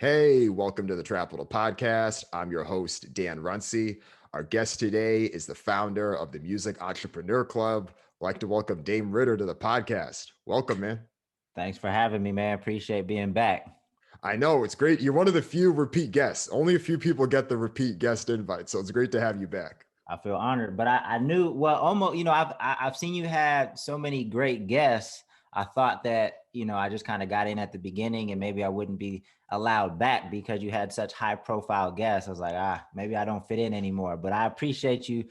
Hey, welcome to the Trapital podcast. I'm your host, Dan Runcie. Our guest today is the founder of the Music Entrepreneur Club. I'd like to welcome Dame Ritter to the podcast. Welcome, man. Thanks for having me, man. Appreciate being back. I know it's great. You're one of the few repeat guests. Only a few people get the repeat guest invite, so it's great to have you back. I feel honored, but I knew well almost. I've seen you had so many great guests. I thought that I just kind of got in at the beginning, and maybe I wouldn't be allowed back because you had such high profile guests. I was like, maybe I don't fit in anymore. But I appreciate you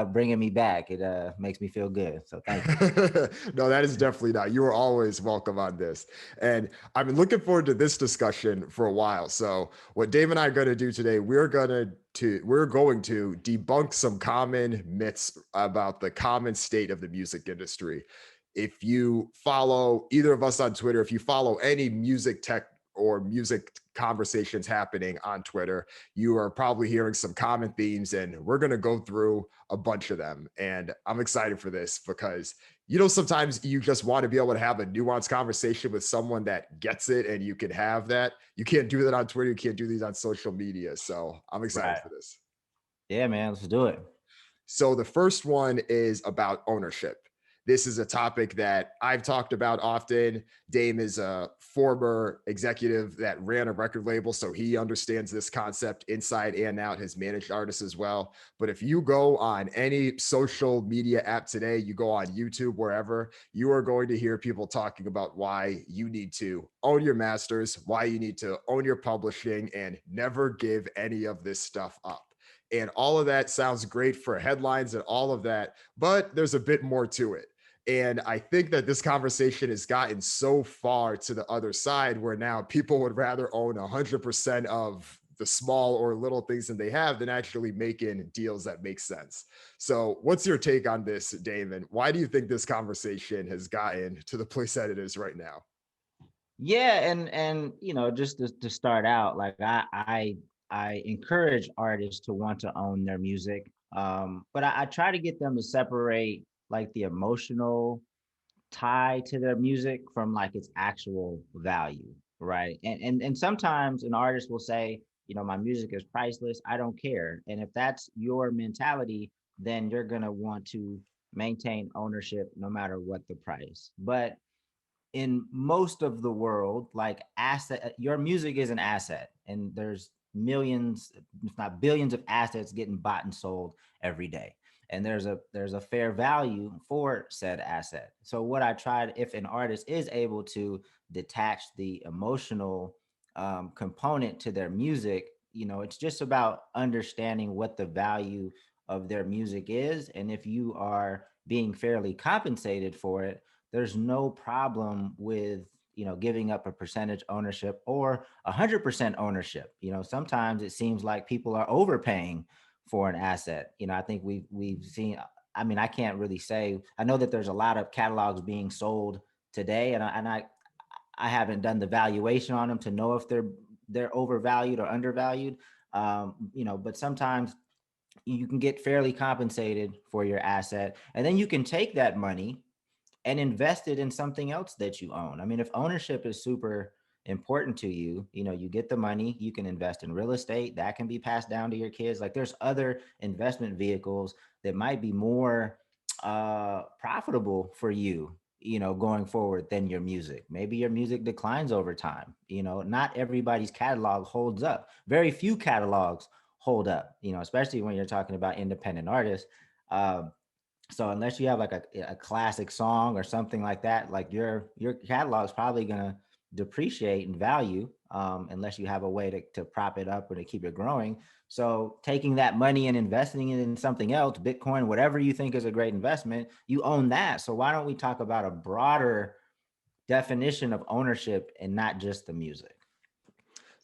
bringing me back. It makes me feel good. So thank you. No, that is definitely not. You are always welcome on this. And I've been looking forward to this discussion for a while. So what Dave and I are going to do today, we're going to debunk some common myths about the common state of the music industry. If you follow either of us on Twitter, if you follow any music tech or music conversations happening on Twitter, you are probably hearing some common themes, and we're going to go through a bunch of them. And I'm excited for this because, sometimes you just want to be able to have a nuanced conversation with someone that gets it, and you can have that. You can't do that on Twitter. You can't do these on social media. So I'm excited Right. for this. Yeah, man. Let's do it. So the first one is about ownership. This is a topic that I've talked about often. Dame is a former executive that ran a record label, so he understands this concept inside and out, has managed artists as well. But if you go on any social media app today, you go on YouTube, wherever, you are going to hear people talking about why you need to own your masters, why you need to own your publishing, and never give any of this stuff up. And all of that sounds great for headlines and all of that, but there's a bit more to it. And I think that this conversation has gotten so far to the other side where now people would rather own 100% of the small or little things that they have than actually making deals that make sense. So, what's your take on this, Damon? Why do you think this conversation has gotten to the place that it is right now? Yeah, and just to start out, like I encourage artists to want to own their music, but I try to get them to separate like the emotional tie to their music from like its actual value, right? And sometimes an artist will say, my music is priceless, I don't care. And if that's your mentality, then you're gonna want to maintain ownership no matter what the price. But in most of the world, like your music is an asset, and there's millions, if not billions, of assets getting bought and sold every day. And there's a fair value for said asset. So what I tried, if an artist is able to detach the emotional component to their music, it's just about understanding what the value of their music is, and if you are being fairly compensated for it, there's no problem with giving up a percentage ownership or 100% ownership. Sometimes it seems like people are overpaying for an asset. I think we've seen. I mean, I can't really say. I know that there's a lot of catalogs being sold today, and I haven't done the valuation on them to know if they're overvalued or undervalued. But sometimes you can get fairly compensated for your asset, and then you can take that money and invest it in something else that you own. I mean, if ownership is super important to you, you get the money, you can invest in real estate that can be passed down to your kids. Like there's other investment vehicles that might be more profitable for you, going forward than your music. Maybe your music declines over time. Not everybody's catalog holds up. Very few catalogs hold up, especially when you're talking about independent artists. So unless you have like a classic song or something like that, like your catalog is probably gonna depreciate in value, unless you have a way to prop it up or to keep it growing. So taking that money and investing it in something else, Bitcoin, whatever you think is a great investment, you own that. So why don't we talk about a broader definition of ownership and not just the music?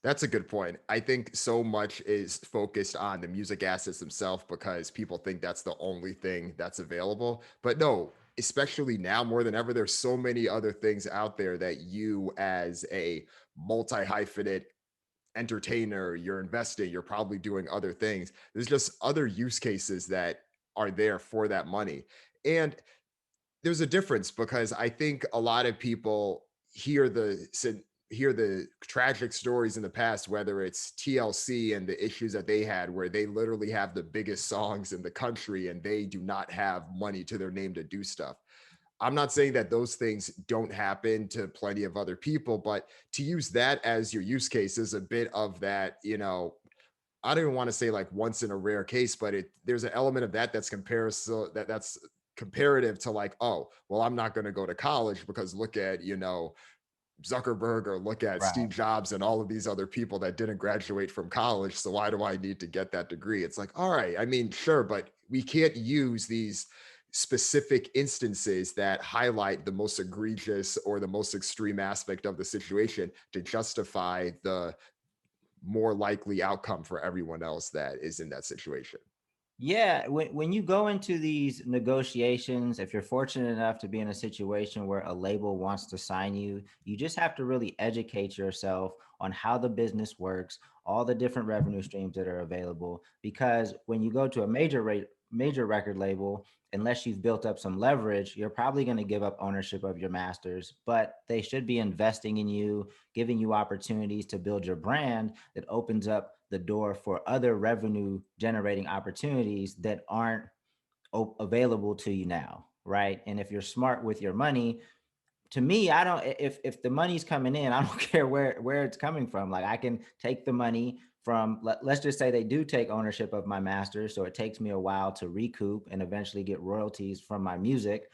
That's a good point. I think so much is focused on the music assets themselves because people think that's the only thing that's available. But no, especially now more than ever, there's so many other things out there that you, as a multi hyphenate entertainer, you're investing, you're probably doing other things. There's just other use cases that are there for that money. And there's a difference because I think a lot of people hear the hear the tragic stories in the past, whether it's TLC and the issues that they had, where they literally have the biggest songs in the country and they do not have money to their name to do stuff. I'm not saying that those things don't happen to plenty of other people, but to use that as your use case is a bit of that, I don't even want to say like once in a rare case, but there's an element of that that's comparison that's comparative to like, oh, well, I'm not going to go to college because look at, Zuckerberg, or look at Right. Steve Jobs and all of these other people that didn't graduate from college. So why do I need to get that degree? It's like, all right, I mean, sure, but we can't use these specific instances that highlight the most egregious or the most extreme aspect of the situation to justify the more likely outcome for everyone else that is in that situation. Yeah, when you go into these negotiations, if you're fortunate enough to be in a situation where a label wants to sign you, you just have to really educate yourself on how the business works, all the different revenue streams that are available. Because when you go to a major record label, unless you've built up some leverage, you're probably going to give up ownership of your masters, but they should be investing in you, giving you opportunities to build your brand that opens up the door for other revenue generating opportunities that aren't available to you now, right? And if you're smart with your money, to me, I don't, if the money's coming in, I don't care where it's coming from. Like I can take the money from, let's just say they do take ownership of my masters, so it takes me a while to recoup and eventually get royalties from my music,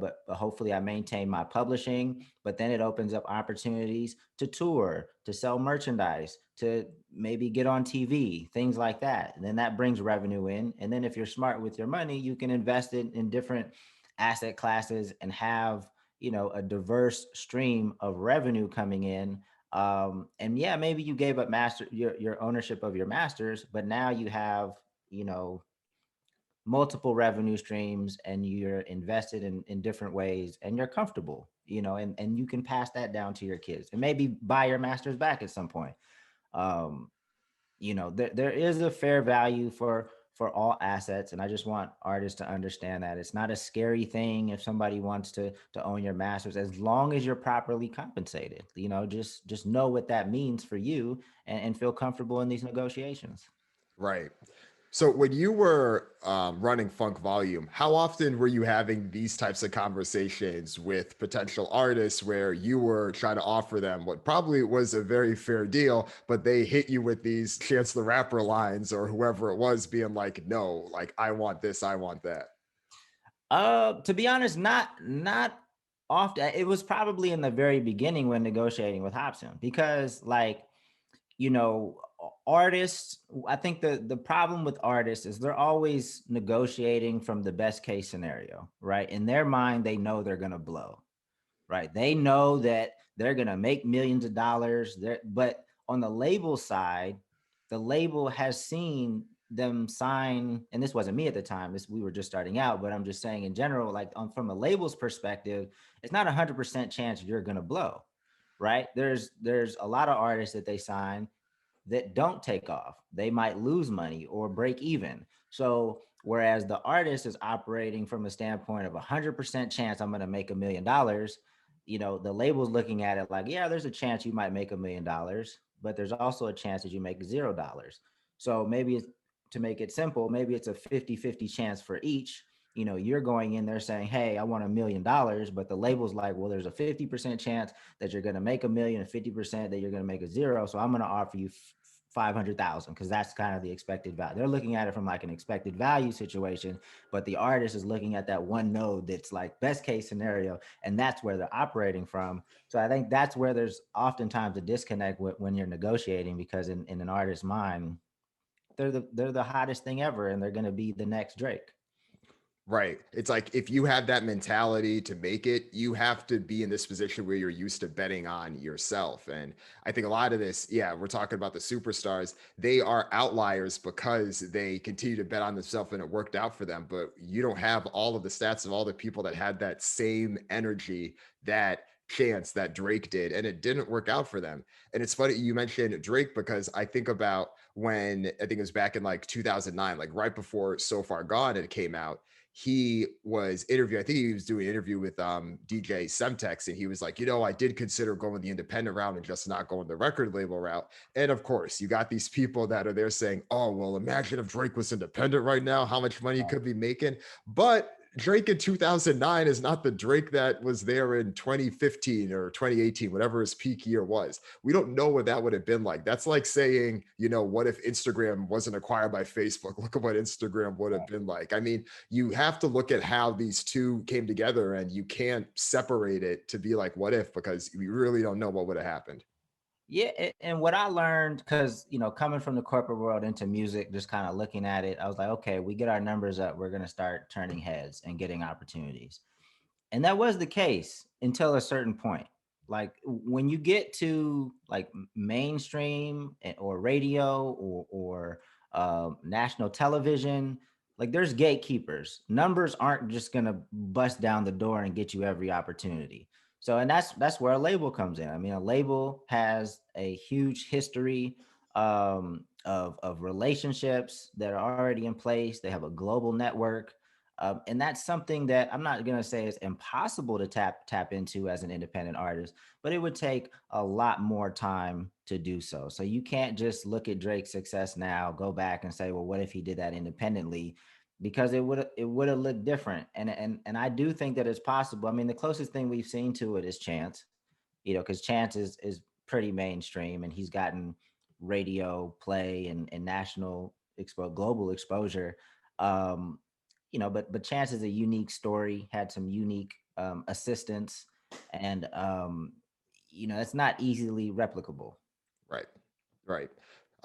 but hopefully I maintain my publishing. But then it opens up opportunities to tour, to sell merchandise, to maybe get on TV, things like that. And then that brings revenue in. And then if you're smart with your money, you can invest it in different asset classes and have a diverse stream of revenue coming in. And yeah, maybe you gave up your ownership of your masters, but now you have you know multiple revenue streams and you're invested in different ways and you're comfortable, and you can pass that down to your kids and maybe buy your masters back at some point. um, there is a fair value for all assets, and I just want artists to understand that it's not a scary thing if somebody wants to own your masters, as long as you're properly compensated. Just know what that means for you, and feel comfortable in these negotiations. Right. So when you were running Funk Volume, how often were you having these types of conversations with potential artists where you were trying to offer them what probably was a very fair deal, but they hit you with these Chance the Rapper lines or whoever it was being like, no, like I want this, I want that. To be honest, not often. It was probably in the very beginning when negotiating with Hobson, because you know artists, I think the problem with artists is they're always negotiating from the best case scenario, right? In their mind, they know they're going to blow, right? They know that they're going to make millions of dollars there. But on the label side, the label has seen them sign, and this wasn't me at the time, we were just starting out, but I'm just saying in general, like from a label's perspective, it's not 100% chance you're going to blow, right? There's a lot of artists that they sign that don't take off. They might lose money or break even. So whereas the artist is operating from a standpoint of 100% chance I'm going to make $1 million, the label's looking at it like, yeah, there's a chance you might make $1 million, but there's also a chance that you make $0. So maybe it's, to make it simple, maybe it's a 50-50 chance for each. You're going in there saying, hey, I want $1 million, but the label's like, well, there's a 50% chance that you're going to make a million and 50% that you're going to make a zero. So I'm going to offer you 500,000 because that's kind of the expected value. They're looking at it from like an expected value situation, but the artist is looking at that one node that's like best case scenario, and that's where they're operating from. So I think that's where there's oftentimes a disconnect when you're negotiating, because in an artist's mind, they're the hottest thing ever, and they're going to be the next Drake. Right. It's like if you have that mentality to make it, you have to be in this position where you're used to betting on yourself. And I think a lot of this, yeah, we're talking about the superstars. They are outliers because they continue to bet on themselves and it worked out for them. But you don't have all of the stats of all the people that had that same energy, that chance that Drake did, and it didn't work out for them. And it's funny you mentioned Drake because I think about when I think it was back in like 2009, like right before So Far Gone, it came out. he was interviewing, I think he was doing an interview with DJ Semtex, and he was like, I did consider going the independent route and just not going the record label route. And of course, you got these people that are there saying, oh, well, imagine if Drake was independent right now, how much money he could be making. But Drake in 2009 is not the Drake that was there in 2015 or 2018, whatever his peak year was. We don't know what that would have been like. That's like saying, what if Instagram wasn't acquired by Facebook? Look at what Instagram would have been like. I mean, you have to look at how these two came together, and you can't separate it to be like, what if, because we really don't know what would have happened. Yeah, and what I learned, because coming from the corporate world into music, just kind of looking at it, I was like, okay, we get our numbers up, we're gonna start turning heads and getting opportunities. And that was the case until a certain point. Like when you get to like mainstream or radio or national television, like there's gatekeepers. Numbers aren't just gonna bust down the door and get you every opportunity. So, and that's where a label comes in. I mean, a label has a huge history of relationships that are already in place. They have a global network, and that's something that I'm not going to say is impossible to tap into as an independent artist, but it would take a lot more time to do so. So you can't just look at Drake's success now, go back and say, well, what if he did that independently? Because it would have looked different. And I do think that it's possible. I mean, the closest thing we've seen to it is Chance, because Chance is pretty mainstream, and he's gotten radio play and national global exposure. Um, but Chance is a unique story, had some unique assistance, and it's not easily replicable. Right. Right.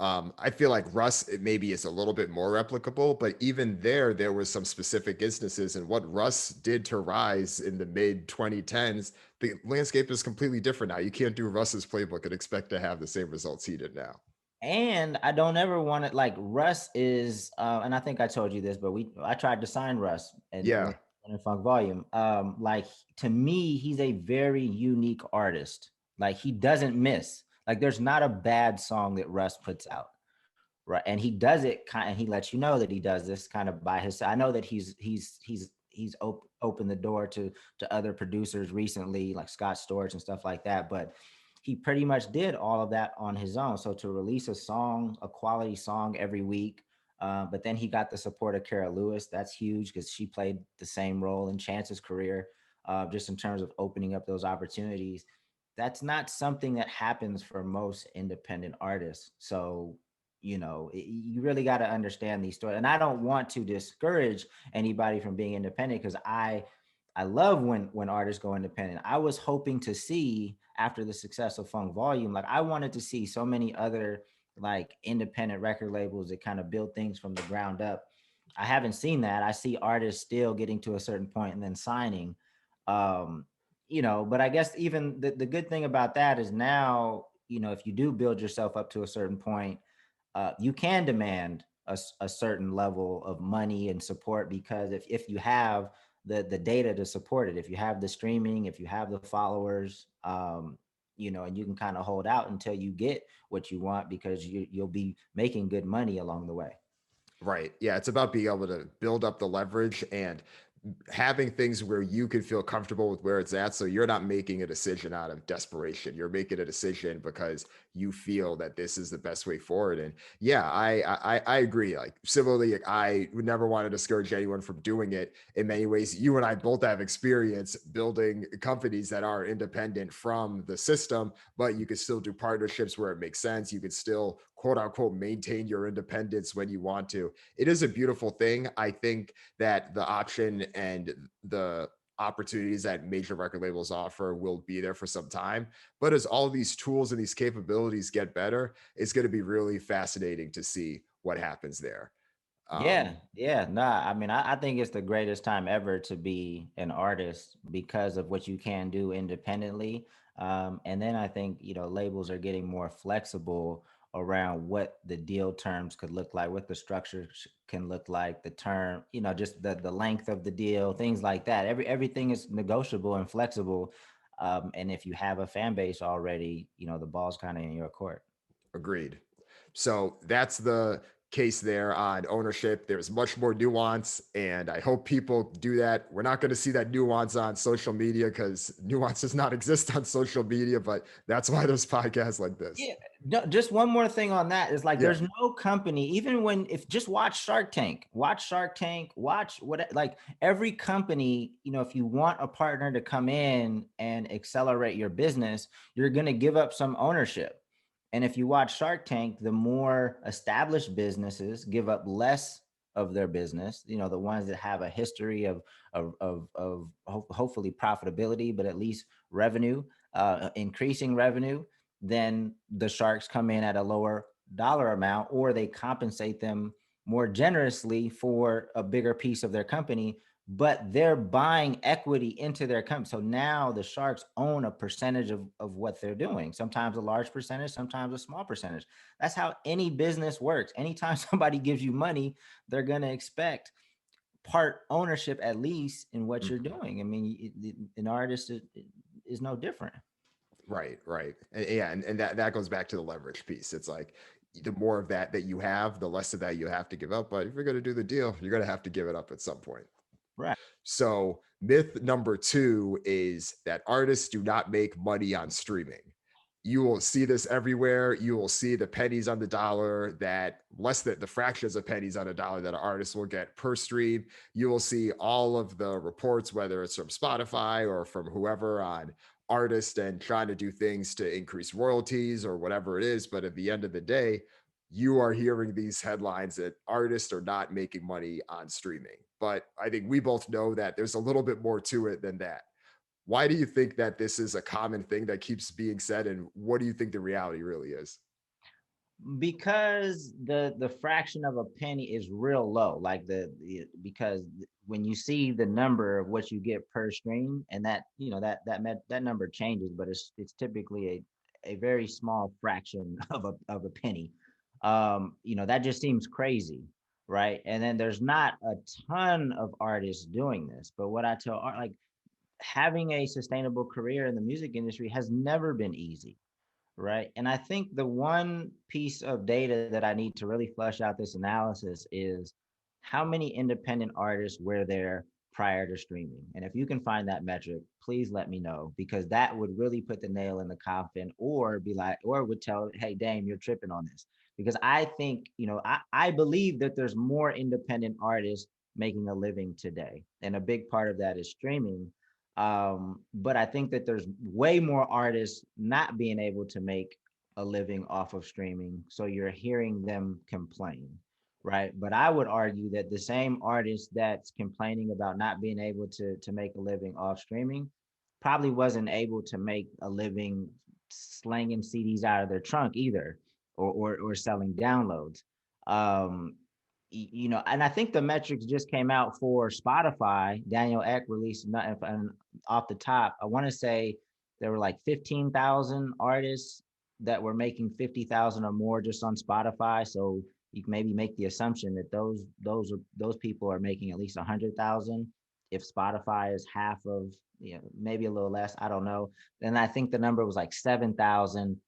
I feel like Russ, it maybe is a little bit more replicable, but even there was some specific instances, and what Russ did to rise in the mid 2010s, the landscape is completely different now. You can't do Russ's playbook and expect to have the same results he did now. And I don't ever want it, like Russ is, and I think I told you this, but I tried to sign Russ and Yeah. in Funk Volume. Like to me, he's a very unique artist. Like he doesn't miss. Like there's not a bad song that Russ puts out, right? And he does it kind, and he lets you know that he does this kind of by his. I know that he's opened the door to other producers recently, like Scott Storch and stuff like that, but he pretty much did all of that on his own. So to release a song, a quality song every week, but then he got the support of Kara Lewis. That's huge because she played the same role in Chance's career, just in terms of opening up those opportunities. That's not something that happens for most independent artists. So, you really got to understand these stories. And I don't want to discourage anybody from being independent, because I love when artists go independent. I was hoping to see, after the success of Funk Volume, like I wanted to see so many other like independent record labels that kind of build things from the ground up. I haven't seen that. I see artists still getting to a certain point and then signing. Um, but I guess even the good thing about that is now, if you do build yourself up to a certain point, you can demand a certain level of money and support, because if you have the data to support it, if you have the streaming, if you have the followers, and you can kind of hold out until you get what you want, because you'll be making good money along the way. Right. Yeah. It's about being able to build up the leverage and having things where you can feel comfortable with where it's at. So you're not making a decision out of desperation. You're making a decision because you feel that this is the best way forward. And yeah, I agree. Like similarly, like, I would never want to discourage anyone from doing it. In many ways, you and I both have experience building companies that are independent from the system, but you can still do partnerships where it makes sense. You can still quote unquote maintain your independence when you want to. It is a beautiful thing. I think that the option and the opportunities that major record labels offer will be there for some time. But as all these tools and these capabilities get better, it's going to be really fascinating to see what happens there. Yeah, yeah. Nah, I mean, I think it's the greatest time ever to be an artist because of what you can do independently. And then I think, labels are getting more flexible around what the deal terms could look like, what the structure can look like, the term, just the length of the deal, things like that. Everything is negotiable and flexible. And if you have a fan base already, the ball's kind of in your court. Agreed. So that's the case there on ownership. There's much more nuance, and I hope people do that. We're not going to see that nuance on social media because nuance does not exist on social media, but that's why there's podcasts like this. Yeah, no, just one more thing on that is like Yeah. there's no company, even when if just watch Shark Tank, watch what like every company, you know, if you want a partner to come in and accelerate your business, you're going to give up some ownership. And if you watch Shark Tank, the more established businesses give up less of their business, you know, the ones that have a history of hopefully profitability, but at least revenue, increasing revenue, then the sharks come in at a lower dollar amount, or they compensate them more generously for a bigger piece of their company, but they're buying equity into their company. So now the sharks own a percentage of what they're doing, sometimes a large percentage, sometimes a small percentage. That's how any business works. Anytime somebody gives you money, they're going to expect part ownership, at least in what you're Mhm. doing. I mean, an artist is no different. Right, right. And yeah, and that goes back to the leverage piece. It's like the more of that you have, the less of that you have to give up. But if you're going to do the deal, you're going to have to give it up at some point. Right. So, myth number two is that artists do not make money on streaming. You will see this everywhere. You will see the pennies on the dollar, that less than the fractions of pennies on a dollar that an artist will get per stream. You will see all of the reports, whether it's from Spotify or from whoever, on artists and trying to do things to increase royalties or whatever it is. But at the end of the day, you are hearing these headlines that artists are not making money on streaming. But I think we both know that there's a little bit more to it than that. Why do you think that this is a common thing that keeps being said? And what do you think the reality really is? Because the fraction of a penny is real low, like because when you see the number of what you get per stream, and that, you know, that number changes, but it's typically a very small fraction of a penny. You know, that just seems crazy, right? And then there's not a ton of artists doing this, but what I tell art, like, having a sustainable career in the music industry has never been easy, right? And I think the one piece of data that I need to really flesh out this analysis is how many independent artists were there prior to streaming. And if you can find that metric, please let me know, because that would really put the nail in the coffin, or be like, or would tell, hey, Dame, you're tripping on this. Because I think, you know, I believe that there's more independent artists making a living today. And a big part of that is streaming. But I think that there's way more artists not being able to make a living off of streaming. So you're hearing them complain, right? But I would argue that the same artist that's complaining about not being able to make a living off streaming probably wasn't able to make a living slanging CDs out of their trunk either, or selling downloads. Um, you know, and I think the metrics just came out for Spotify. Daniel Ek released, and off the top, I want to say there were like 15,000 artists that were making 50,000 or more just on Spotify. So you can maybe make the assumption that those people are making at least 100,000. If Spotify is half of, you know, maybe a little less, I don't know. Then I think the number was like 7,000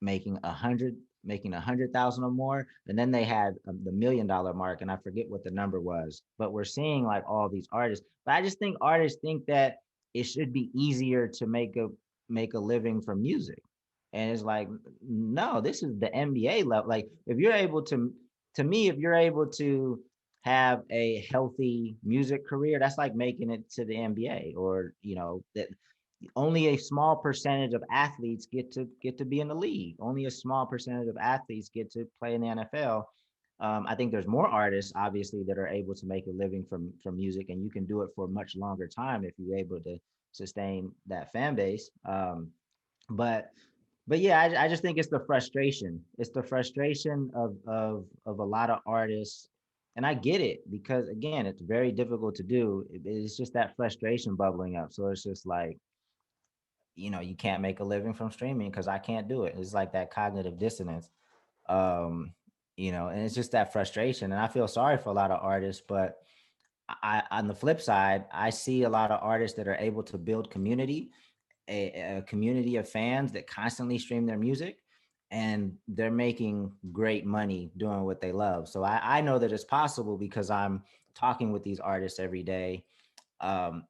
making 100,000 or more. And then they had the $1 million mark, and I forget what the number was. But we're seeing like all these artists. But I just think artists think that it should be easier to make a living from music. And it's like, no, this is the NBA level. Like, if you're able to me, if you're able to have a healthy music career, that's like making it to the NBA. Or, you know, that only a small percentage of athletes get to be in the league. Only a small percentage of athletes get to play in the NFL. I think there's more artists, obviously, that are able to make a living from music, and you can do it for a much longer time if you're able to sustain that fan base. But yeah, I just think it's the frustration. It's the frustration of a lot of artists, and I get it, because again, it's very difficult to do. It's just that frustration bubbling up. So it's just like, you know, you can't make a living from streaming because I can't do it. It's like that cognitive dissonance. Um, you know, and it's just that frustration. And I feel sorry for a lot of artists, but on the flip side, I see a lot of artists that are able to build community, a community of fans that constantly stream their music. and they're making great money doing what they love. So I know that it's possible because I'm talking with these artists every day. Um,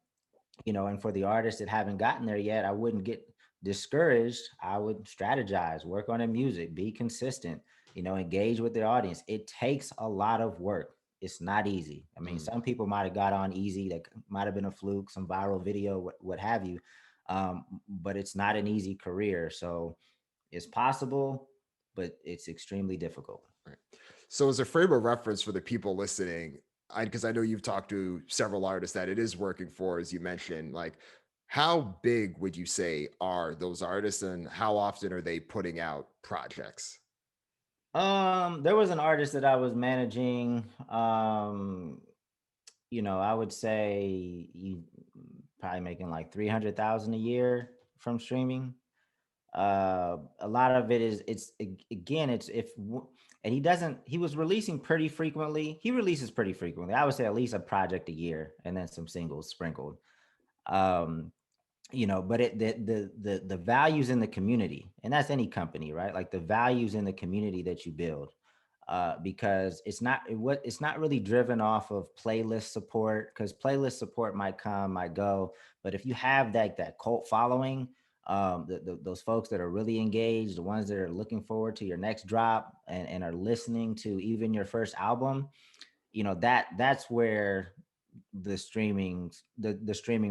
and for the artists that haven't gotten there yet, I wouldn't get discouraged. I would strategize, work on their music, be consistent, engage with their audience. It takes a lot of work. It's not easy. I mean, Mm. some people might have got on easy. That might have been a fluke, some viral video, what have you. But it's not an easy career. So it's possible, but it's extremely difficult. Right. So as a frame of reference for the people listening, because I know you've talked to several artists that it is working for, as you mentioned, like how big would you say are those artists and how often are they putting out projects? There was an artist that I was managing. I would say you probably making like 300,000 a year from streaming. A lot of it is again, it's and he was releasing pretty frequently. He releases pretty frequently. I would say at least a project a year and then some singles sprinkled. Um, but the values in the community, and that's any company, right? Like the values in the community that you build, because it's not really driven off of playlist support, because playlist support might come, might go, but if you have that cult following, those folks that are really engaged, the ones that are looking forward to your next drop and are listening to even your first album, that's where the streaming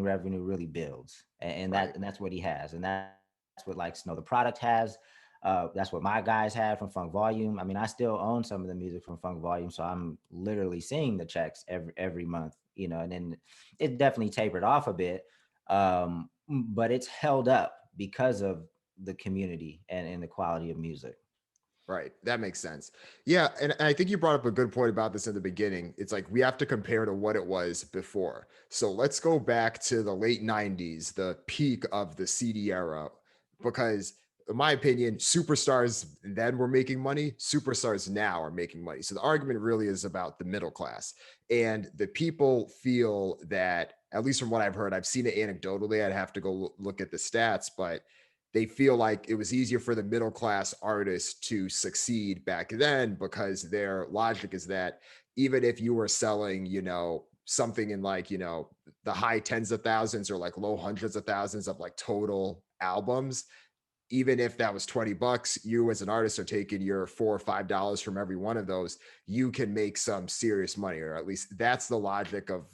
revenue really builds, Right. and that's what he has, and that's what, like, Snow the Product has. That's what my guys had from Funk Volume. I mean, I still own some of the music from Funk Volume, so I'm literally seeing the checks every month, and then it definitely tapered off a bit, but it's held up because of the community and the quality of music. Right. That makes sense. Yeah. And I think you brought up a good point about this in the beginning. It's like we have to compare to what it was before. So let's go back to the late 90s, the peak of the CD era, because in my opinion, superstars then were making money, superstars now are making money. So the argument really is about the middle class. And the people feel that, at least from what I've heard, I've seen it anecdotally. I'd have to go look at the stats, but they feel like it was easier for the middle class artists to succeed back then because their logic is that even if you were selling, something in like, the high tens of thousands or like low hundreds of thousands of like total albums, even if that was 20 bucks, you as an artist are taking your $4 or $5 from every one of those, you can make some serious money, or at least that's the logic of,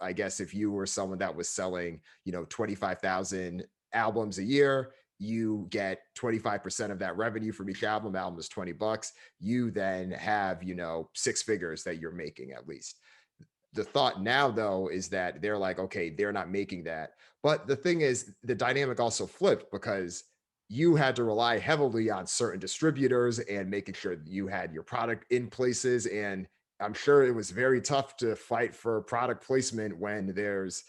I guess if you were someone that was selling, 25,000 albums a year, you get 25% of that revenue from each album is 20 bucks. You then have, six figures that you're making at least. The thought now though is that they're like, okay, they're not making that. But the thing is, the dynamic also flipped because you had to rely heavily on certain distributors and making sure that you had your product in places. And I'm sure it was very tough to fight for product placement when there's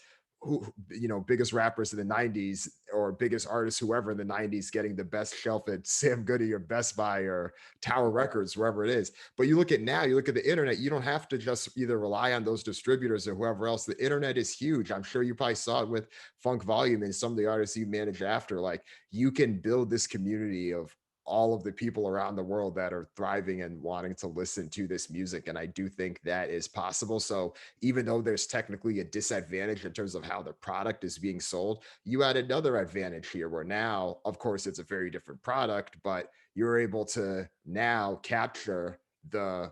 biggest rappers in the 90s or biggest artists, whoever in the 90s, getting the best shelf at Sam Goody or Best Buy or Tower Records, wherever it is. But you look at now, you look at the internet, you don't have to just either rely on those distributors or whoever else. The internet is huge. I'm sure you probably saw it with Funk Volume and some of the artists you managed after. Like, you can build this community of all of the people around the world that are thriving and wanting to listen to this music. And I do think that is possible. So even though there's technically a disadvantage in terms of how the product is being sold, you add another advantage here where now, of course, it's a very different product, but you're able to now capture the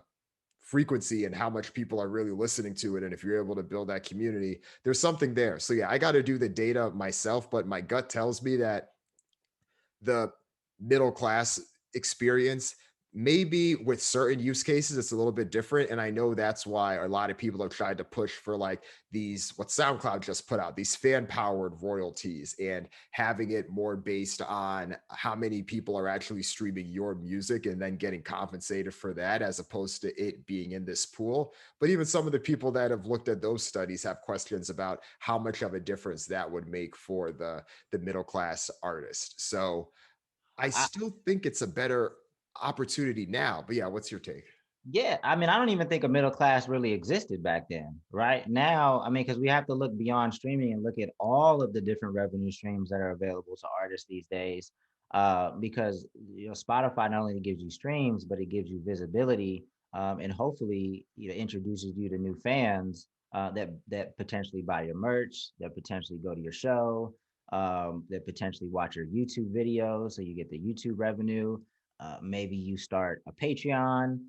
frequency and how much people are really listening to it. And if you're able to build that community, there's something there. So yeah, I got to do the data myself, but my gut tells me that the middle class experience. Maybe with certain use cases, it's a little bit different. And I know that's why a lot of people have tried to push for like these, what SoundCloud just put out, these fan powered royalties and having it more based on how many people are actually streaming your music and then getting compensated for that as opposed to it being in this pool. But even some of the people that have looked at those studies have questions about how much of a difference that would make for the middle class artist. So I I, still think it's a better opportunity now. But yeah, what's your take? Yeah, I mean, I don't even think a middle class really existed back then, right? Now, I mean, because we have to look beyond streaming and look at all of the different revenue streams that are available to artists these days. because Spotify not only gives you streams, but it gives you visibility, and hopefully introduces you to new fans that potentially buy your merch, that potentially go to your show, that potentially watch your YouTube videos, so you get the YouTube revenue. Maybe you start a Patreon.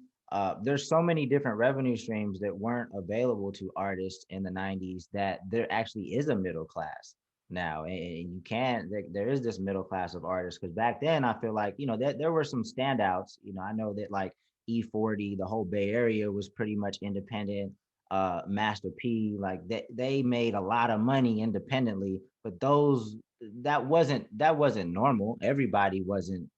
There's so many different revenue streams that weren't available to artists in the 90s, that there actually is a middle class now, and you can there is this middle class of artists, because back then I feel like there were some standouts. I know that like E40, the whole Bay Area was pretty much independent. Master P, like they made a lot of money independently, but that wasn't normal. Everybody wasn't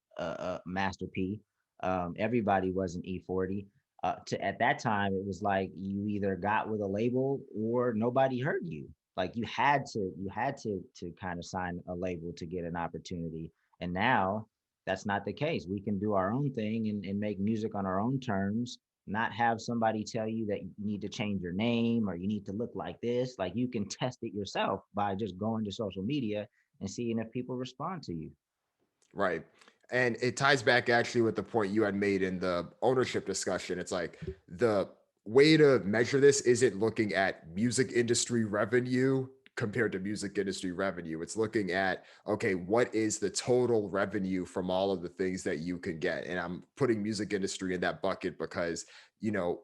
Master P. Everybody wasn't E40. At that time, it was like you either got with a label or nobody heard you. Like you had to kind of sign a label to get an opportunity. And now that's not the case. We can do our own thing and make music on our own terms, not have somebody tell you that you need to change your name or you need to look like this. Like you can test it yourself by just going to social media and seeing if people respond to you. Right. And it ties back actually with the point you had made in the ownership discussion. It's like the way to measure this isn't looking at music industry revenue compared to music industry revenue. It's looking at, okay, what is the total revenue from all of the things that you can get? And I'm putting music industry in that bucket because,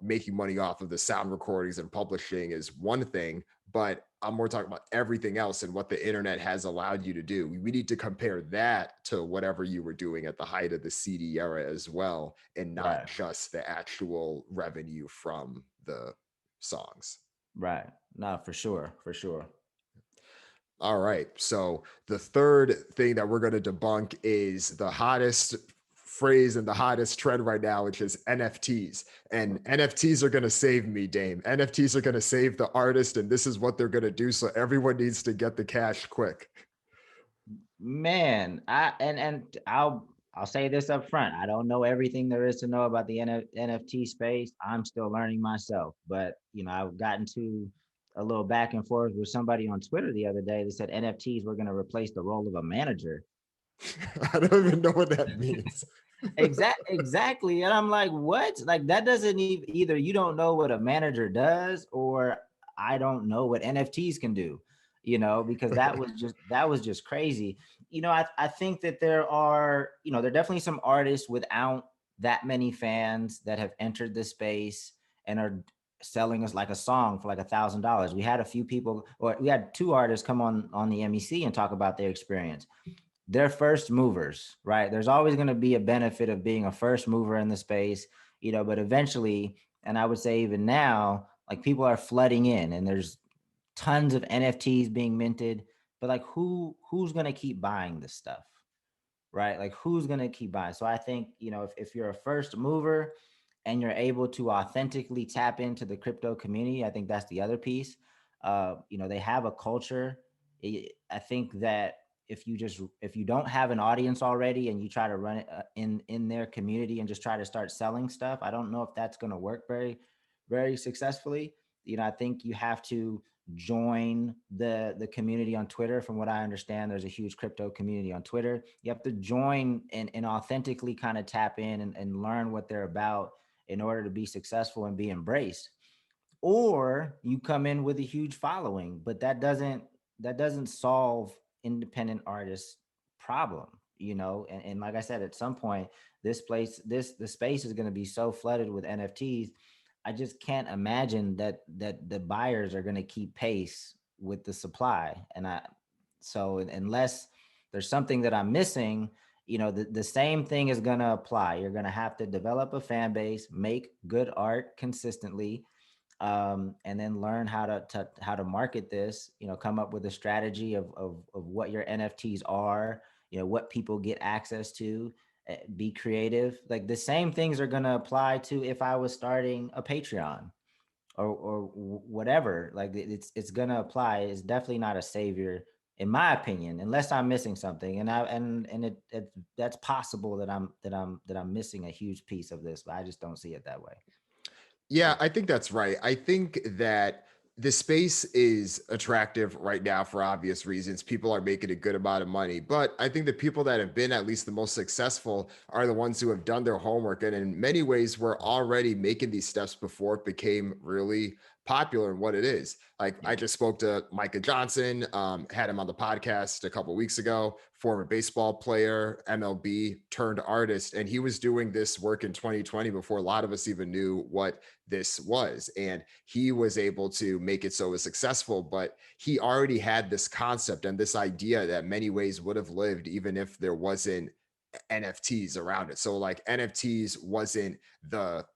making money off of the sound recordings and publishing is one thing, but I'm more talking about everything else and what the internet has allowed you to do. We need to compare that to whatever you were doing at the height of the CD era as well, and not Right. just the actual revenue from the songs. Right. No, for sure. For sure. All right. So the third thing that we're going to debunk is the hottest phrase and the hottest trend right now, which is NFTs. And NFTs are going to save me, Dame. NFTs are going to save the artist, and this is what they're going to do. So everyone needs to get the cash quick. Man, I'll say this up front. I don't know everything there is to know about the NFT space. I'm still learning myself. But I've gotten to a little back and forth with somebody on Twitter the other day that said NFTs were going to replace the role of a manager. I don't even know what that means. Exactly. And I'm like, what? Like that doesn't even, either you don't know what a manager does, or I don't know what NFTs can do, because that was just crazy. I think that there are definitely some artists without that many fans that have entered this space and are selling us like a song for like $1,000. We had a few people, or we had two artists come on the MEC and talk about their experience. They're first movers, right? There's always going to be a benefit of being a first mover in the space, but eventually, and I would say even now, like people are flooding in and there's tons of NFTs being minted, but like who's going to keep buying this stuff? Right? Like who's going to keep buying? So I think, if you're a first mover and you're able to authentically tap into the crypto community, I think that's the other piece. They have a culture. I think that if you don't have an audience already and you try to run it in their community and just try to start selling stuff, I don't know if that's going to work very, very successfully. I think you have to join the community on Twitter. From what I understand, there's a huge crypto community on Twitter. You have to join and authentically kind of tap in and learn what they're about in order to be successful and be embraced. Or you come in with a huge following, but that doesn't solve independent artists problem. And like I said, at some point the space is going to be so flooded with NFTs. I just can't imagine that the buyers are going to keep pace with the supply. So unless there's something that I'm missing, the same thing is going to apply. You're going to have to develop a fan base, make good art consistently, and then learn how to market this. Come up with a strategy of what your NFTs are. What people get access to. Be creative. Like the same things are going to apply to if I was starting a Patreon or whatever. Like it's going to apply. It's definitely not a savior in my opinion, unless I'm missing something. And that's possible that I'm missing a huge piece of this, but I just don't see it that way. Yeah, I think that's right. I think that the space is attractive right now for obvious reasons. People are making a good amount of money, but I think the people that have been at least the most successful are the ones who have done their homework. And in many ways, were already making these steps before it became really popular in what it is. Like Yeah. I just spoke to Micah Johnson, had him on the podcast a couple of weeks ago, former baseball player, MLB turned artist. And he was doing this work in 2020 before a lot of us even knew what this was. And he was able to make it so it was successful, but he already had this concept and this idea that many ways would have lived even if there wasn't NFTs around it. So like NFTs wasn't the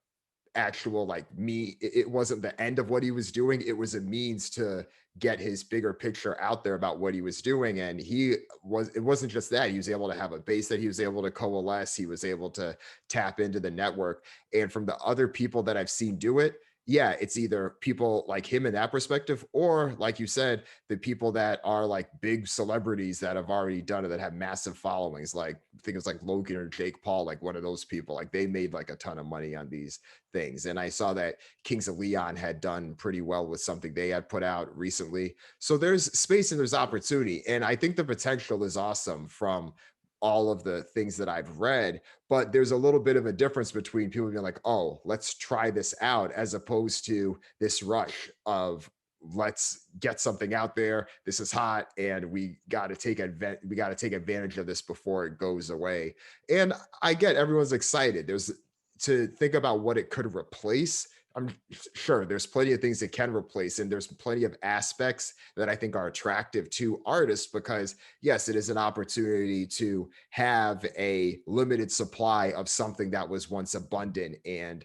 actual like me, it wasn't the end of what he was doing, it was a means to get his bigger picture out there about what he was doing. And it wasn't just that, he was able to have a base that he was able to coalesce, he was able to tap into the network. And from the other people that I've seen do it, yeah, it's either people like him in that perspective, or like you said, the people that are like big celebrities that have already done it, that have massive followings, like I think it's like Logan or Jake Paul, like one of those people, like they made like a ton of money on these things. And I saw that Kings of Leon had done pretty well with something they had put out recently. So there's space and there's opportunity. And I think the potential is awesome from all of the things that I've read, but there's a little bit of a difference between people being like, oh, let's try this out, as opposed to this rush of let's get something out there. This is hot and we got to take advantage of this before it goes away. And I get everyone's excited. There's to think about what it could replace. I'm sure there's plenty of things it can replace, and there's plenty of aspects that I think are attractive to artists because, yes, it is an opportunity to have a limited supply of something that was once abundant. And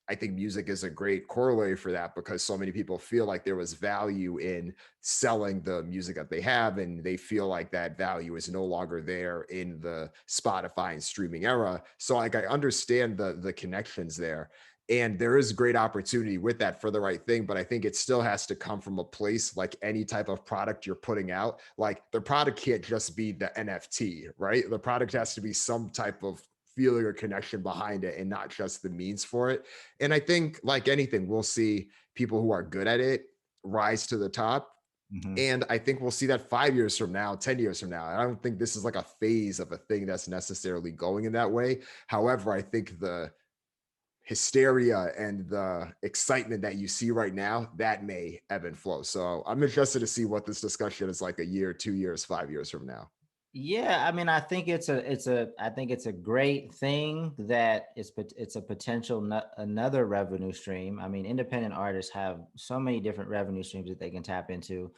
I think music is a great corollary for that because so many people feel like there was value in selling the music that they have, and they feel like that value is no longer there in the Spotify and streaming era. So like I understand the connections there. And there is great opportunity with that for the right thing, but I think it still has to come from a place like any type of product you're putting out. Like the product can't just be the NFT, right? The product has to be some type of feeling or connection behind it and not just the means for it. And I think, like anything, we'll see people who are good at it rise to the top. Mhm. And I think we'll see that 5 years from now, 10 years from now. I don't think this is like a phase of a thing that's necessarily going in that way. However, I think the hysteria and the excitement that you see right now, that may ebb and flow. So I'm interested to see what this discussion is like a year, 2 years, 5 years from now. Yeah, I mean, I think I think it's a great thing that it's a potential another revenue stream. I mean, independent artists have so many different revenue streams that they can tap into,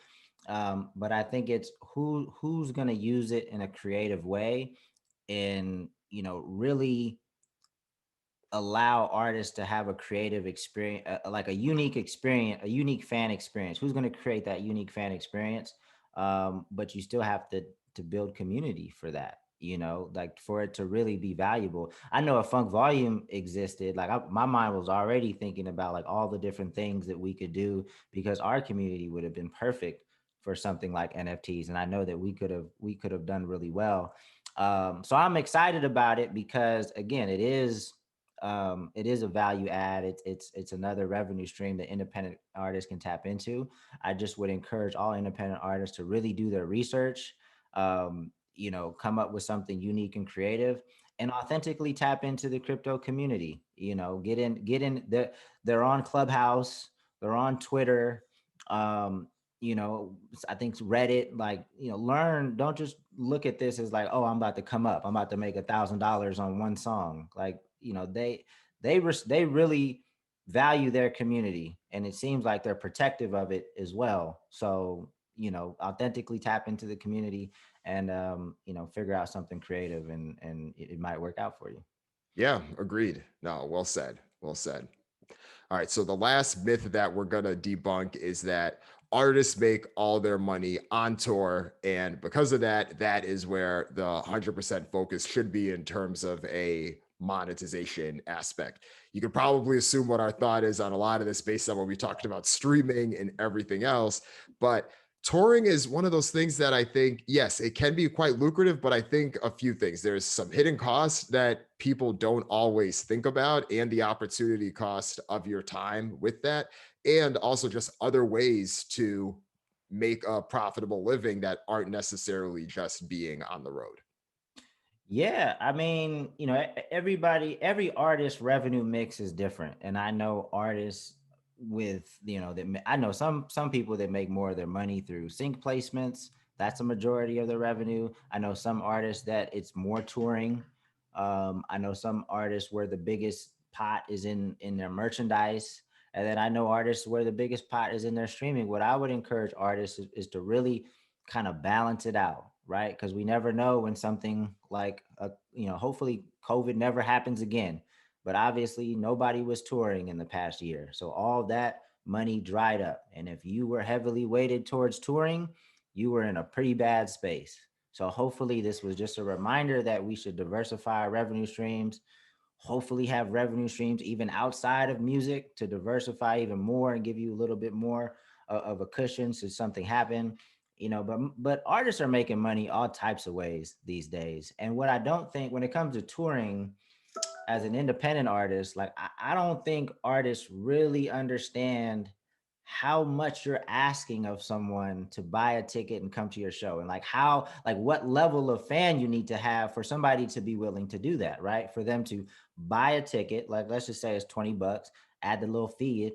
but I think it's who's going to use it in a creative way, and really allow artists to have a creative experience, like a unique experience, a unique fan experience. Who's going to create that unique fan experience? But you still have to build community for that. Like for it to really be valuable. I know if Funk Volume existed, like my mind was already thinking about like all the different things that we could do because our community would have been perfect for something like NFTs, and I know that we could have done really well. So I'm excited about it because again, it is a value add. It's another revenue stream that independent artists can tap into. I just would encourage all independent artists to really do their research, come up with something unique and creative, and authentically tap into the crypto community. Get in. They're on Clubhouse, they're on Twitter. Um, I think Reddit, like, learn, don't just look at this as like, oh, I'm about to come up, I'm about to make $1,000 on one song. Like, they really value their community, and it seems like they're protective of it as well. So, authentically tap into the community and, figure out something creative, and it might work out for you. Yeah, agreed. No, well said. Well said. All right. So the last myth that we're going to debunk is that artists make all their money on tour. And because of that, that is where the 100% focus should be in terms of a monetization aspect. You could probably assume what our thought is on a lot of this based on what we talked about streaming and everything else. But Touring is one of those things that I think, yes, it can be quite lucrative, but I think a few things. There's some hidden costs that people don't always think about, and the opportunity cost of your time with that, and also just other ways to make a profitable living that aren't necessarily just being on the road. Yeah, I mean, everybody, every artist revenue mix is different, and I know artists with I know some people that make more of their money through sync placements. That's a majority of the revenue. I know some artists that it's more touring. I know some artists where the biggest pot is in their merchandise, and then I know artists where the biggest pot is in their streaming. What I would encourage artists is to really kind of balance it out, right? Because we never know when something like hopefully COVID never happens again. But obviously nobody was touring in the past year. So all that money dried up. And if you were heavily weighted towards touring, you were in a pretty bad space. So hopefully this was just a reminder that we should diversify our revenue streams, hopefully have revenue streams even outside of music to diversify even more and give you a little bit more of a cushion should something happen. But artists are making money all types of ways these days. And what I don't think when it comes to touring as an independent artist, like I don't think artists really understand how much you're asking of someone to buy a ticket and come to your show, and like what level of fan you need to have for somebody to be willing to do that, right? For them to buy a ticket, like let's just say it's $20, add the little fee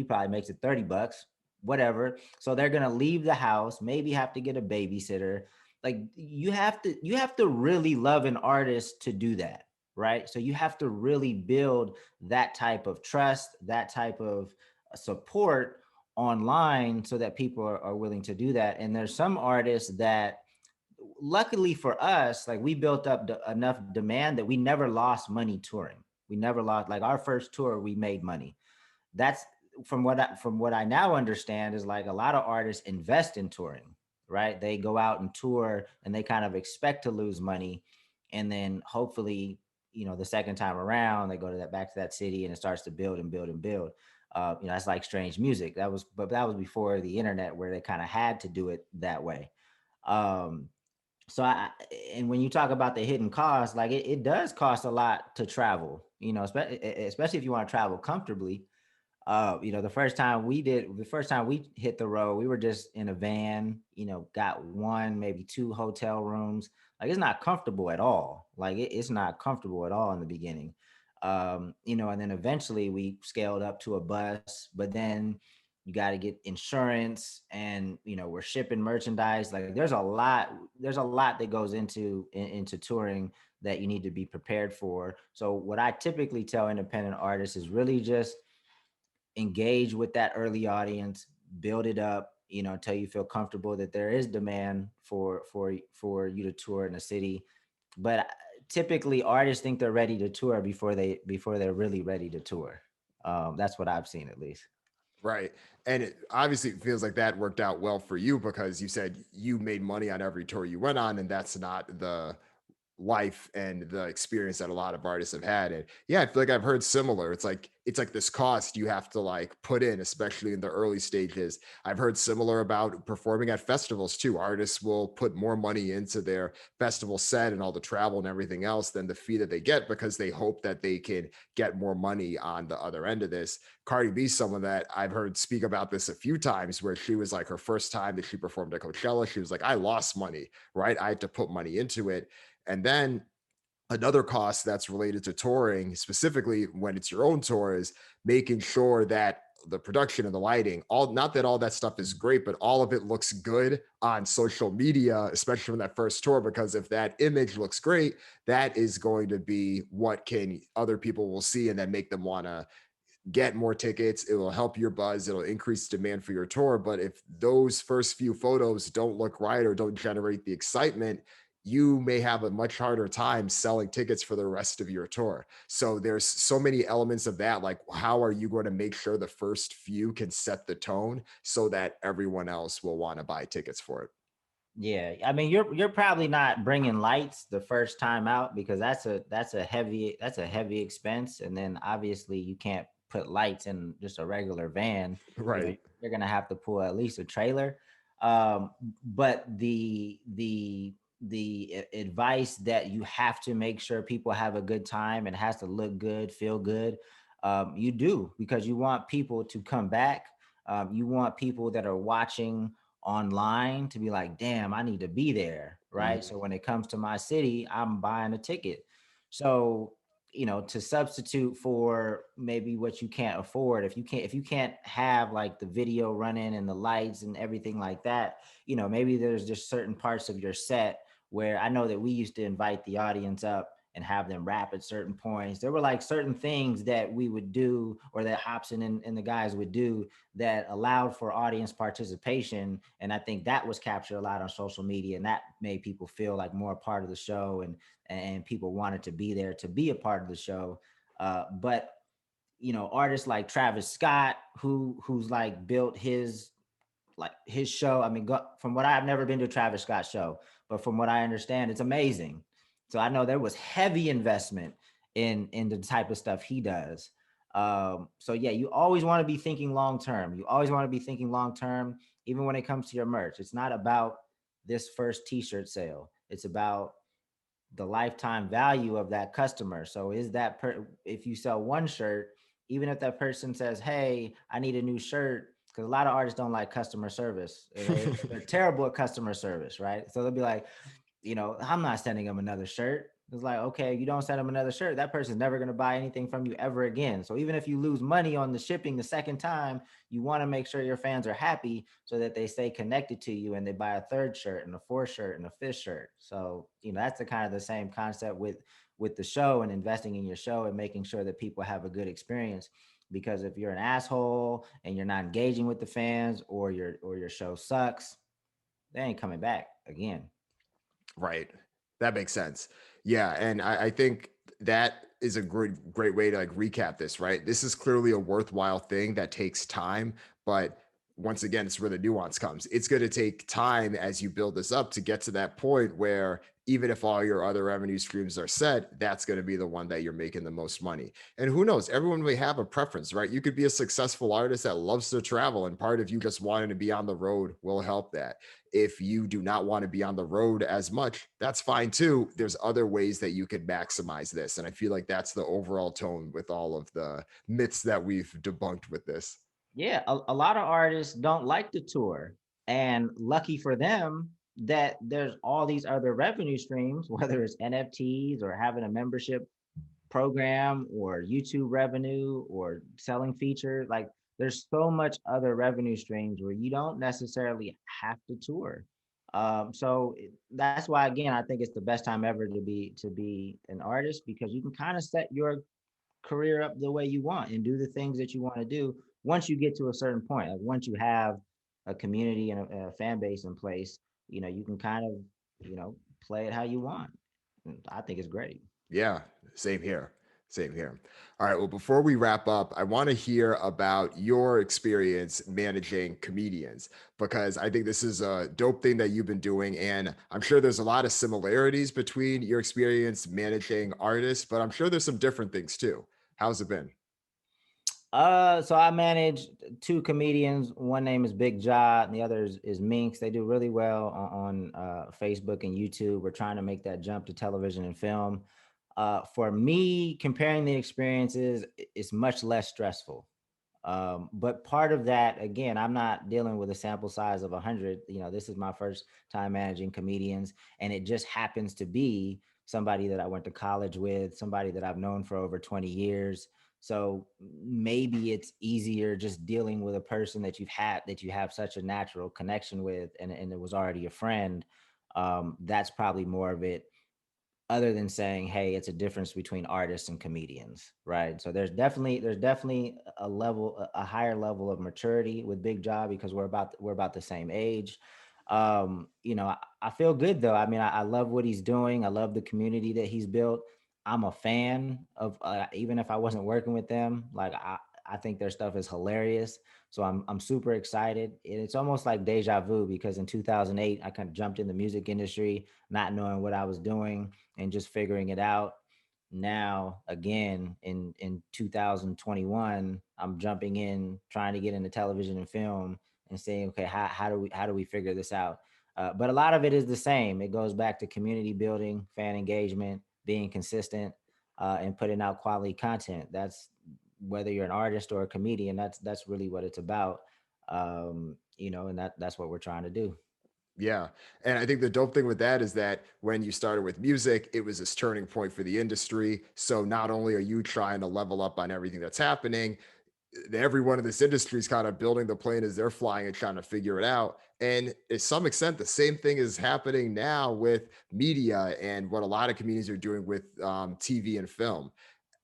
probably makes it $30, whatever. So they're gonna leave the house, maybe have to get a babysitter. Like you have to really love an artist to do that, right? So you have to really build that type of trust, that type of support online so that people are willing to do that. And there's some artists that, luckily for us, like we built up enough demand that we never lost money touring. We never lost, like our first tour, we made money. That's from what I now understand is like a lot of artists invest in touring, right? They go out and tour and they kind of expect to lose money, and then hopefully, the second time around they go to that back to that city and it starts to build and build and build. That's like Strange Music. That was before the internet where they kind of had to do it that way. Um, so and when you talk about the hidden costs, like it does cost a lot to travel, especially if you want to travel comfortably. The first time we hit the road, we were just in a van, got one, maybe two hotel rooms. Like it's not comfortable at all. Like it's not comfortable at all in the beginning. And then eventually we scaled up to a bus, but then you got to get insurance and, we're shipping merchandise. Like there's a lot that goes into touring that you need to be prepared for. So what I typically tell independent artists is really just engage with that early audience, build it up, until you feel comfortable that there is demand for you to tour in a city. But typically artists think they're ready to tour before they're really ready to tour. That's what I've seen, at least. Right. And it obviously feels like that worked out well for you because you said you made money on every tour you went on, and that's not the life and the experience that a lot of artists have had. And yeah, I feel like I've heard similar. It's like this cost you have to like put in, especially in the early stages. I've heard similar about performing at festivals too. Artists will put more money into their festival set and all the travel and everything else than the fee that they get because they hope that they can get more money on the other end of this. Cardi B, someone that I've heard speak about this a few times, where she was like her first time that she performed at Coachella, she was like, I lost money, right? I had to put money into it. And then another cost that's related to touring, specifically when it's your own tour, is making sure that the production and the lighting, all not that all that stuff is great, but all of it looks good on social media, especially from that first tour, because if that image looks great, that is going to be what can other people will see and then make them want to get more tickets. It will help your buzz. It'll increase demand for your tour. But if those first few photos don't look right or don't generate the excitement, you may have a much harder time selling tickets for the rest of your tour. So there's so many elements of that. Like, how are you going to make sure the first few can set the tone so that everyone else will want to buy tickets for it? Yeah, I mean, you're probably not bringing lights the first time out because that's a heavy expense, and then obviously you can't put lights in just a regular van. Right. You're gonna have to pull at least a trailer. But the advice that you have to make sure people have a good time and has to look good, feel good, you do, because you want people to come back. You want people that are watching online to be like, damn, I need to be there, right? Mhm. So when it comes to my city, I'm buying a ticket. So, to substitute for maybe what you can't afford, if you can't have like the video running and the lights and everything like that, maybe there's just certain parts of your set where I know that we used to invite the audience up and have them rap at certain points. There were like certain things that we would do, or that Hobson and the guys would do, that allowed for audience participation. And I think that was captured a lot on social media, and that made people feel like more a part of the show, and people wanted to be there to be a part of the show. But artists like Travis Scott, who's like built his show. I mean, from what I've never been to a Travis Scott show, but from what I understand, it's amazing. So I know there was heavy investment in the type of stuff he does. So yeah, you always want to be thinking long term. You always want to be thinking long term, even when it comes to your merch. It's not about this first T-shirt sale. It's about the lifetime value of that customer. So if you sell one shirt, even if that person says, "Hey, I need a new shirt," because a lot of artists don't like customer service. They're terrible at customer service, right? So they'll be like, I'm not sending them another shirt. It's like, okay, you don't send them another shirt, that person's never going to buy anything from you ever again. So even if you lose money on the shipping the second time, you want to make sure your fans are happy so that they stay connected to you and they buy a third shirt and a fourth shirt and a fifth shirt. So, that's the kind of the same concept with the show and investing in your show and making sure that people have a good experience. Because if you're an asshole and you're not engaging with the fans, or your show sucks, they ain't coming back again. Right. That makes sense. Yeah. And I think that is a great way to like recap this, right? This is clearly a worthwhile thing that takes time, but once again, it's where the nuance comes. It's going to take time as you build this up to get to that point where even if all your other revenue streams are set, that's going to be the one that you're making the most money. And who knows, everyone may have a preference, right? You could be a successful artist that loves to travel, and part of you just wanting to be on the road will help that. If you do not want to be on the road as much, that's fine too. There's other ways that you could maximize this. And I feel like that's the overall tone with all of the myths that we've debunked with this. Yeah, a lot of artists don't like the tour. And lucky for them that there's all these other revenue streams, whether it's NFTs or having a membership program or YouTube revenue or selling features. Like, there's so much other revenue streams where you don't necessarily have to tour. That's why, again, I think it's the best time ever to be an artist, because you can kind of set your career up the way you want and do the things that you want to do once you get to a certain point. Like, once you have a community and a fan base in place, you can kind of, play it how you want. And I think it's great. Yeah, same here. Same here. All right. Well, before we wrap up, I want to hear about your experience managing comedians, because I think this is a dope thing that you've been doing. And I'm sure there's a lot of similarities between your experience managing artists, but I'm sure there's some different things too. How's it been? So I manage two comedians. One name is Bigg Jah, and the other is Minks. They do really well on Facebook and YouTube. We're trying to make that jump to television and film. For me, comparing the experiences, it's much less stressful. But part of that, again, I'm not dealing with a sample size of 100. This is my first time managing comedians, and it just happens to be somebody that I went to college with, somebody that I've known for over 20 years. So maybe it's easier just dealing with a person that you have such a natural connection with, and it was already a friend. That's probably more of it, other than saying, hey, it's a difference between artists and comedians, right? So there's definitely a higher level of maturity with Bigg Jah, because we're about the same age. I feel good though. I mean, I love what he's doing. I love the community that he's built. I'm a fan of, even if I wasn't working with them, like, I think their stuff is hilarious. So I'm super excited. And it's almost like deja vu, because in 2008 I kind of jumped in the music industry, not knowing what I was doing and just figuring it out. Now again in 2021, I'm jumping in, trying to get into television and film, and saying, okay, how do we figure this out? But a lot of it is the same. It goes back to community building, fan engagement, being consistent, and putting out quality content. That's whether you're an artist or a comedian. That's really what it's about. And that's what we're trying to do. Yeah. And I think the dope thing with that is that when you started with music, it was this turning point for the industry. So not only are you trying to level up on everything that's happening, everyone in this industry is kind of building the plane as they're flying and trying to figure it out. And to some extent, the same thing is happening now with media and what a lot of communities are doing with TV and film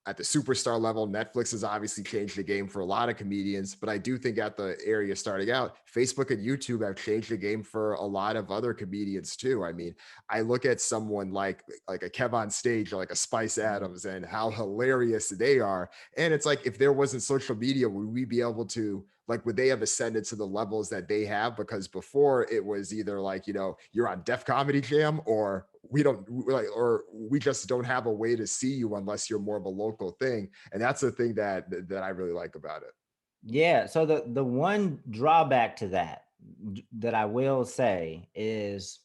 at the superstar level. Netflix has obviously changed the game for a lot of comedians, but I do think at the area starting out, Facebook and YouTube have changed the game for a lot of other comedians too. I mean, I look at someone like a Kev on Stage or like a Spice Adams and how hilarious they are. And it's like, if there wasn't social media, would we be able to, like, would they have ascended to the levels that they have? Because before it was either like, you're on Def Comedy Jam, or we don't like, or we just don't have a way to see you unless you're more of a local thing. And that's the thing that I really like about it. Yeah. So the one drawback to that I will say is,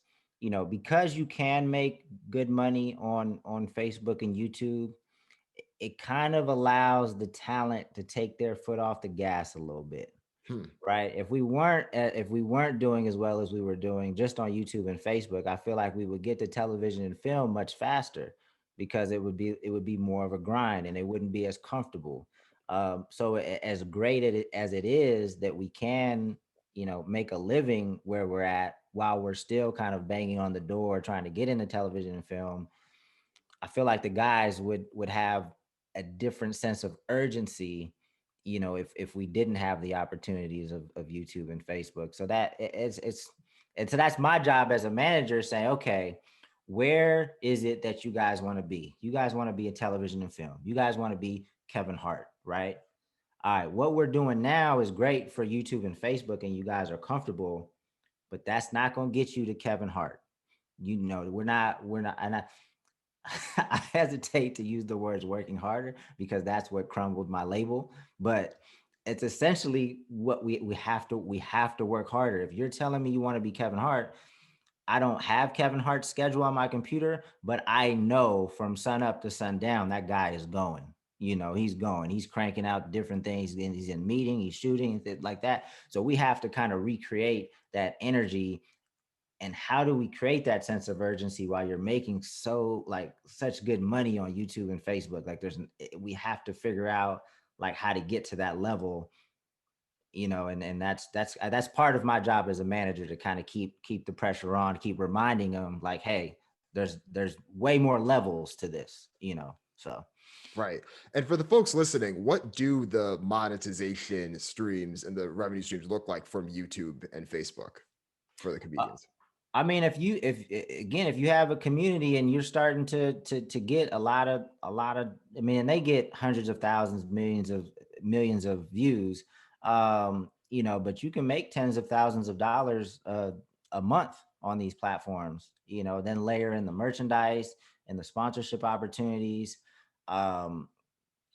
because you can make good money on Facebook and YouTube, it kind of allows the talent to take their foot off the gas a little bit. Hmm. Right. If we weren't doing as well as we were doing just on YouTube and Facebook, I feel like we would get to television and film much faster, because it would be more of a grind and it wouldn't be as comfortable. So as great as it is that we can, make a living where we're at while we're still kind of banging on the door trying to get into television and film, I feel like the guys would have a different sense of urgency, if we didn't have the opportunities of YouTube and Facebook. So that it's and so that's my job as a manager, saying, okay, where is it that you guys want to be? You guys want to be a television and film. You guys want to be Kevin Hart, right? All right, what we're doing now is great for YouTube and Facebook, and you guys are comfortable, but that's not going to get you to Kevin Hart. We're not, and I hesitate to use the words working harder because that's what crumbled my label, but it's essentially what we have to work harder. If you're telling me you want to be Kevin Hart, I don't have Kevin Hart's schedule on my computer, but I know from sun up to sundown that guy is going. He's going. He's cranking out different things. He's in meeting. He's shooting and things like that. So we have to kind of recreate that energy. And how do we create that sense of urgency while you're making such good money on YouTube and Facebook? Like we have to figure out like how to get to that level, and that's part of my job as a manager, to kind of keep the pressure on, keep reminding them like, hey, there's way more levels to this. So Right. And for the folks listening, what do the monetization streams and the revenue streams look like from YouTube and Facebook for the uh, comedians? I mean, if you have a community and you're starting to get a lot of, I mean, and they get hundreds of thousands, millions of views, but you can make tens of thousands of dollars a month on these platforms, then layer in the merchandise and the sponsorship opportunities. Um,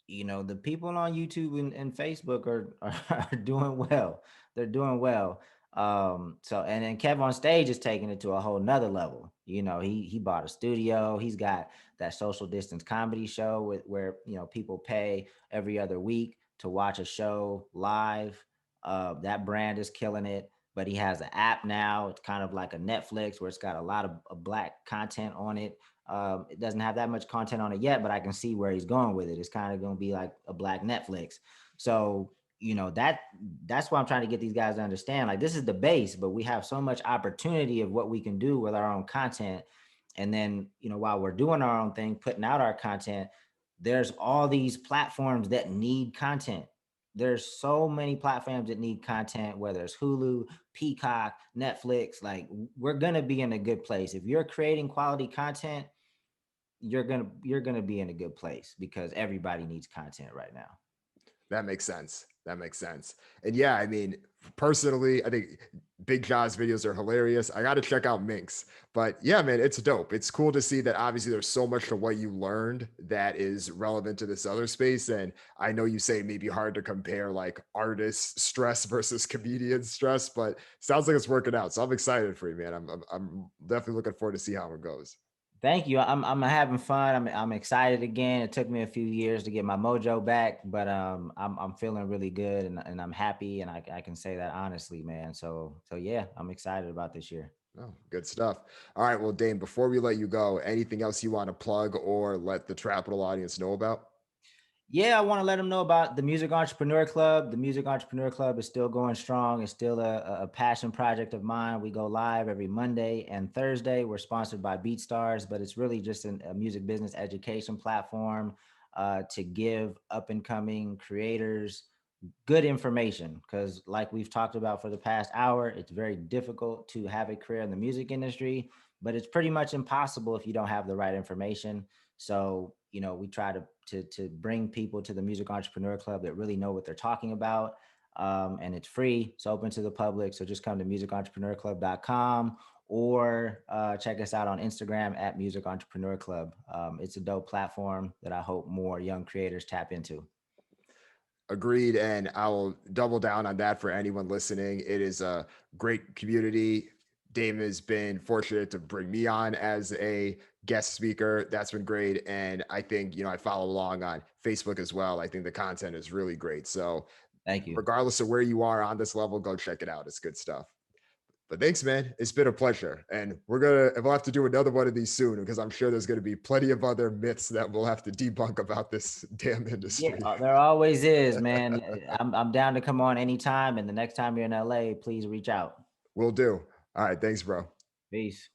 the people on YouTube and Facebook are doing well. They're doing well. So and then Kev on Stage is taking it to a whole nother level. He bought a studio. He's got that social distance comedy show where people pay every other week to watch a show live. That brand is killing it. But he has an app now. It's kind of like a Netflix where it's got a lot of black content on it. It doesn't have that much content on it yet, but I can see where he's going with it. It's kind of going to be like a black Netflix. So, that's why I'm trying to get these guys to understand, like, this is the base, but we have so much opportunity of what we can do with our own content. And then, while we're doing our own thing, putting out our content, there's all these platforms that need content. There's so many platforms that need content, whether it's Hulu, Peacock, Netflix. Like, we're gonna be in a good place. If you're creating quality content, you're gonna be in a good place, because everybody needs content right now. That makes sense. That makes sense. And yeah, I mean, personally, I think Bigg Jah's videos are hilarious. I got to check out Minks. But yeah, man, it's dope. It's cool to see that obviously there's so much to what you learned that is relevant to this other space. And I know you say it may be hard to compare like artist stress versus comedian stress, but sounds like it's working out. So I'm excited for you, man. I'm definitely looking forward to see how it goes. Thank you. I'm having fun. I'm excited again. It took me a few years to get my mojo back, but I'm feeling really good, and I'm happy, and I can say that honestly, man. So yeah, I'm excited about this year. Oh, good stuff. All right. Well, Dame, before we let you go, anything else you want to plug or let the Trapital audience know about? Yeah, I want to let them know about the Music Entrepreneur Club. The Music Entrepreneur Club is still going strong. It's still a passion project of mine. We go live every Monday and Thursday. We're sponsored by BeatStars, but it's really just a music business education platform to give up and coming creators good information. Because, like we've talked about for the past hour, it's very difficult to have a career in the music industry, but it's pretty much impossible if you don't have the right information. So, we try to bring people to the Music Entrepreneur Club that really know what they're talking about. And it's free. It's open to the public. So just come to musicentrepreneurclub.com or check us out on Instagram at Music Entrepreneur Club. It's a dope platform that I hope more young creators tap into. Agreed. And I'll double down on that for anyone listening. It is a great community. Dame has been fortunate to bring me on as a guest speaker. That's been great. And I think, I follow along on Facebook as well. I think the content is really great. So, Thank you. regardless of where you are on this level, go check it out. It's good stuff. But thanks, man. It's been a pleasure. And we'll have to do another one of these soon because I'm sure there's going to be plenty of other myths that we'll have to debunk about this damn Yeah, industry. there always is, man. I'm down to come on anytime. And the next time you're in LA, please reach out. We'll do. All right. Thanks, bro. Peace.